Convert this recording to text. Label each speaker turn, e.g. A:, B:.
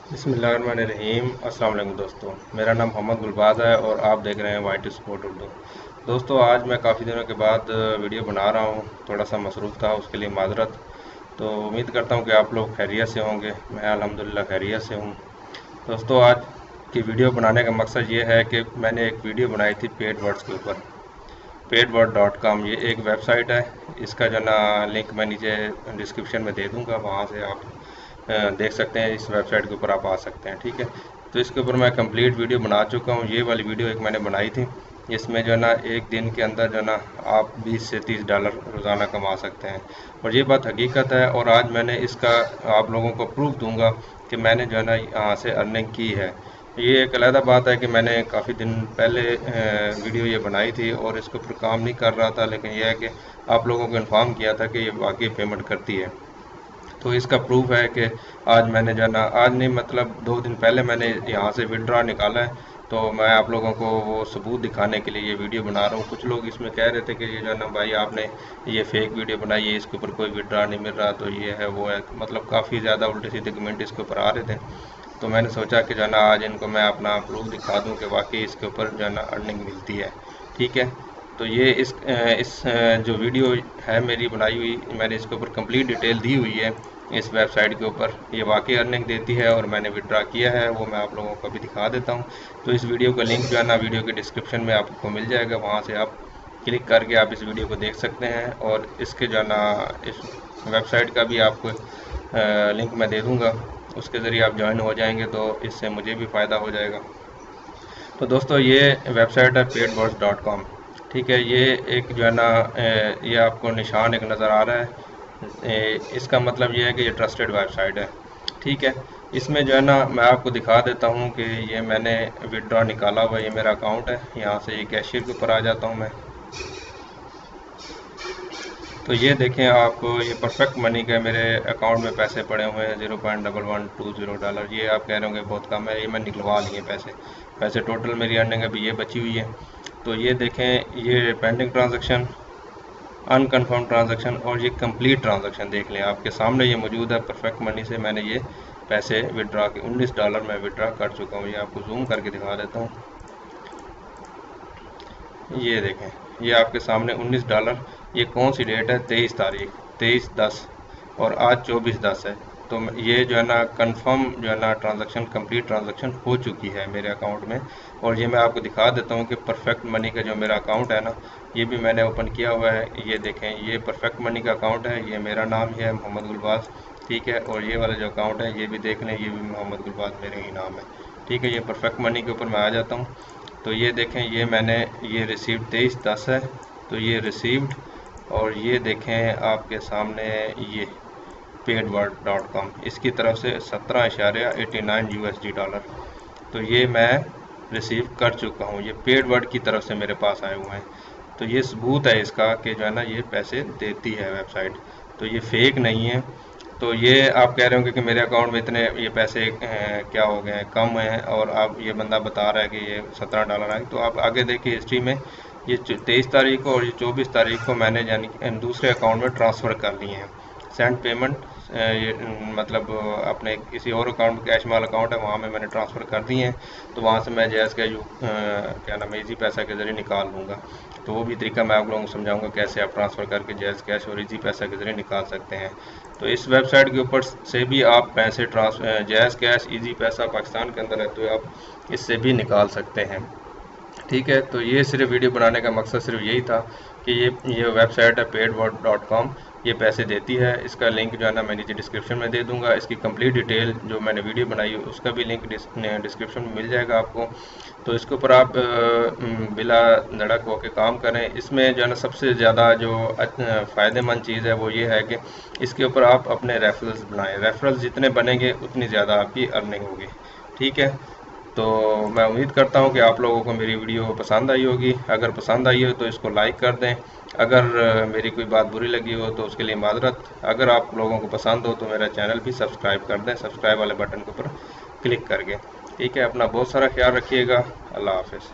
A: बिस्मिल्लाहिर्रहमानिर्रहीम। अस्सलाम वालेकुम दोस्तों, मेरा नाम मोहम्मद गुलबाज है और आप देख रहे हैं वाइट स्पोर्ट उर्दू। दोस्तों, आज मैं काफ़ी दिनों के बाद वीडियो बना रहा हूँ। थोड़ा सा मसरूफ़ था, उसके लिए माज़रत। तो उम्मीद करता हूँ कि आप लोग खैरियत से होंगे। मैं अल्हम्दुलिल्लाह खैरियत से हूँ। दोस्तों, आज की वीडियो बनाने का मकसद ये है कि मैंने एक वीडियो बनाई थी पेड वर्ड्स के ऊपर। paidword.com ये एक वेबसाइट है। इसका जो ना लिंक मैं नीचे डिस्क्रिप्शन में दे दूँगा, वहाँ से आप देख सकते हैं। इस वेबसाइट के ऊपर आप आ सकते हैं, ठीक है। तो इसके ऊपर मैं कंप्लीट वीडियो बना चुका हूँ। ये वाली वीडियो एक मैंने बनाई थी, इसमें जो है ना एक दिन के अंदर जो है ना आप 20 से 30 डॉलर रोज़ाना कमा सकते हैं, और ये बात हकीकत है। और आज मैंने इसका आप लोगों को प्रूफ दूंगा कि मैंने जो है ना यहाँ से अर्निंग की है। ये एक अलहदा बात है कि मैंने काफ़ी दिन पहले वीडियो ये बनाई थी और इसके ऊपर काम नहीं कर रहा था, लेकिन यह है कि आप लोगों को इन्फॉर्म किया था कि ये वाकई पेमेंट करती है। तो इसका प्रूफ है कि आज मैंने जो है ना, आज नहीं मतलब 2 दिन पहले मैंने यहाँ से विड्रा निकाला है। तो मैं आप लोगों को वो सबूत दिखाने के लिए ये वीडियो बना रहा हूँ। कुछ लोग इसमें कह रहे थे कि ये जो है ना भाई आपने ये फेक वीडियो बनाई है, इसके ऊपर कोई विड्रा नहीं मिल रहा, तो ये है वो है, मतलब काफ़ी ज़्यादा उल्टे सीधे कमेंट इसके ऊपर आ रहे थे। तो मैंने सोचा कि जो है ना आज इनको मैं अपना प्रूफ दिखा दूँ कि वाकई इसके ऊपर जो है ना अर्निंग मिलती है, ठीक है। तो ये जो वीडियो है मेरी बनाई हुई, मैंने इसके ऊपर कंप्लीट डिटेल दी हुई है इस वेबसाइट के ऊपर। ये वाकई अर्निंग देती है और मैंने विड्रा किया है, वो मैं आप लोगों को अभी दिखा देता हूँ। तो इस वीडियो का लिंक जो है ना वीडियो के डिस्क्रिप्शन में आपको मिल जाएगा, वहाँ से आप क्लिक करके आप इस वीडियो को देख सकते हैं। और इसके जो है ना इस वेबसाइट का भी आपको लिंक मैं दे दूँगा, उसके ज़रिए आप ज्वाइन हो जाएंगे तो इससे मुझे भी फ़ायदा हो जाएगा। तो दोस्तों, ये वेबसाइट है paidwords.com, ठीक है। ये एक जो है ना ये आपको निशान एक नज़र आ रहा है, इसका मतलब ये है कि ये ट्रस्टेड वेबसाइट है, ठीक है। इसमें जो है ना मैं आपको दिखा देता हूँ कि ये मैंने विड्रॉ निकाला हुआ, ये मेरा अकाउंट है। यहाँ से ये कैशियर के ऊपर आ जाता हूँ मैं। तो ये देखें आप, ये परफेक्ट मनी के मेरे अकाउंट में पैसे पड़े हुए हैं 0.1120 डॉलर। ये आप कह रहे होंगे बहुत कम है, ये मैं निकलवा लिए पैसे टोटल मेरी अर्निंग अभी ये बची हुई है। तो ये देखें, ये पेंडिंग ट्रांजैक्शन, अनकन्फर्म ट्रांजैक्शन और ये कंप्लीट ट्रांजैक्शन देख लें, आपके सामने ये मौजूद है। परफेक्ट मनी से मैंने ये पैसे विड्रा के 19 डॉलर मैं विड्रा कर चुका हूँ। ये आपको जूम करके दिखा देता हूँ। ये देखें, ये आपके सामने 19 डॉलर। ये कौन सी डेट है? 23 तारीख, 23/10, और आज 24/10 है। तो ये जो है ना कंफर्म जो है ना ट्रांजैक्शन, कंप्लीट ट्रांजैक्शन हो चुकी है मेरे अकाउंट में। और ये मैं आपको दिखा देता हूँ कि परफेक्ट मनी का जो मेरा अकाउंट है ना, ये भी मैंने ओपन किया हुआ है। ये देखें, ये परफेक्ट मनी का अकाउंट है, ये मेरा नाम ही है मोहम्मद गुलबाज, ठीक है। और ये वाला जो अकाउंट है ये भी देख लें, ये भी मोहम्मद गुलबाज मेरे ही नाम है, ठीक है। ये परफेक्ट मनी के ऊपर मैं आ जाता हूँ। तो ये देखें, ये मैंने ये रिसीव्ड 23/10 है, तो ये रिसीव्ड। और ये देखें आपके सामने, ये paidword.com, इसकी तरफ से 17.89 USD डॉलर, तो ये मैं रिसीव कर चुका हूँ। ये पेड वर्ड की तरफ से मेरे पास आए हुए हैं। तो ये सबूत है इसका कि जो है ना ये पैसे देती है वेबसाइट, तो ये फेक नहीं है। तो ये आप कह रहे होंगे कि मेरे अकाउंट में इतने ये पैसे क्या हो गए हैं, कम हैं, और आप ये बंदा बता रहा है कि ये 17 डॉलर आए। तो आप आगे देखिए हिस्ट्री में, ये 23 तारीख को और ये 24 तारीख को मैंने यानी कि दूसरे अकाउंट में ट्रांसफ़र कर लिए हैं। सेंड पेमेंट, ये मतलब अपने किसी और अकाउंट, कैशमाल अकाउंट है, वहाँ में मैंने ट्रांसफ़र कर दिए हैं। तो वहाँ से मैं जैज़ कैश क्या नाम है, इजी पैसा के ज़रिए निकाल लूँगा। तो वो भी तरीका मैं आप लोगों को समझाऊंगा कैसे आप ट्रांसफ़र करके जैज़ कैश और इजी पैसा के ज़रिए निकाल सकते हैं। तो इस वेबसाइट के ऊपर से भी आप पैसे जैज़ कैश, इजी पैसा पाकिस्तान के अंदर है तो आप इससे भी निकाल सकते हैं, ठीक है। तो ये सिर्फ वीडियो बनाने का मकसद सिर्फ यही था कि ये वेबसाइट है paidword.com, ये पैसे देती है। इसका लिंक जो है ना मैं नीचे डिस्क्रिप्शन में दे दूंगा। इसकी कंप्लीट डिटेल जो मैंने वीडियो बनाई है उसका भी लिंक डिस्क्रिप्शन में मिल जाएगा आपको। तो इसके ऊपर आप बिला धड़क होकर काम करें। इसमें जो है ना सबसे ज़्यादा जो फ़ायदेमंद चीज़ है वो ये है कि इसके ऊपर आप अपने रेफरल्स बनाएं। रेफरल्स जितने बनेंगे उतनी ज़्यादा आपकी अर्निंग होगी, ठीक है। तो मैं उम्मीद करता हूँ कि आप लोगों को मेरी वीडियो पसंद आई होगी। अगर पसंद आई हो तो इसको लाइक कर दें। अगर मेरी कोई बात बुरी लगी हो तो उसके लिए माज़रत। अगर आप लोगों को पसंद हो तो मेरा चैनल भी सब्सक्राइब कर दें, सब्सक्राइब वाले बटन के ऊपर क्लिक करके, ठीक है। अपना बहुत सारा ख्याल रखिएगा। अल्लाह हाफ़िज़।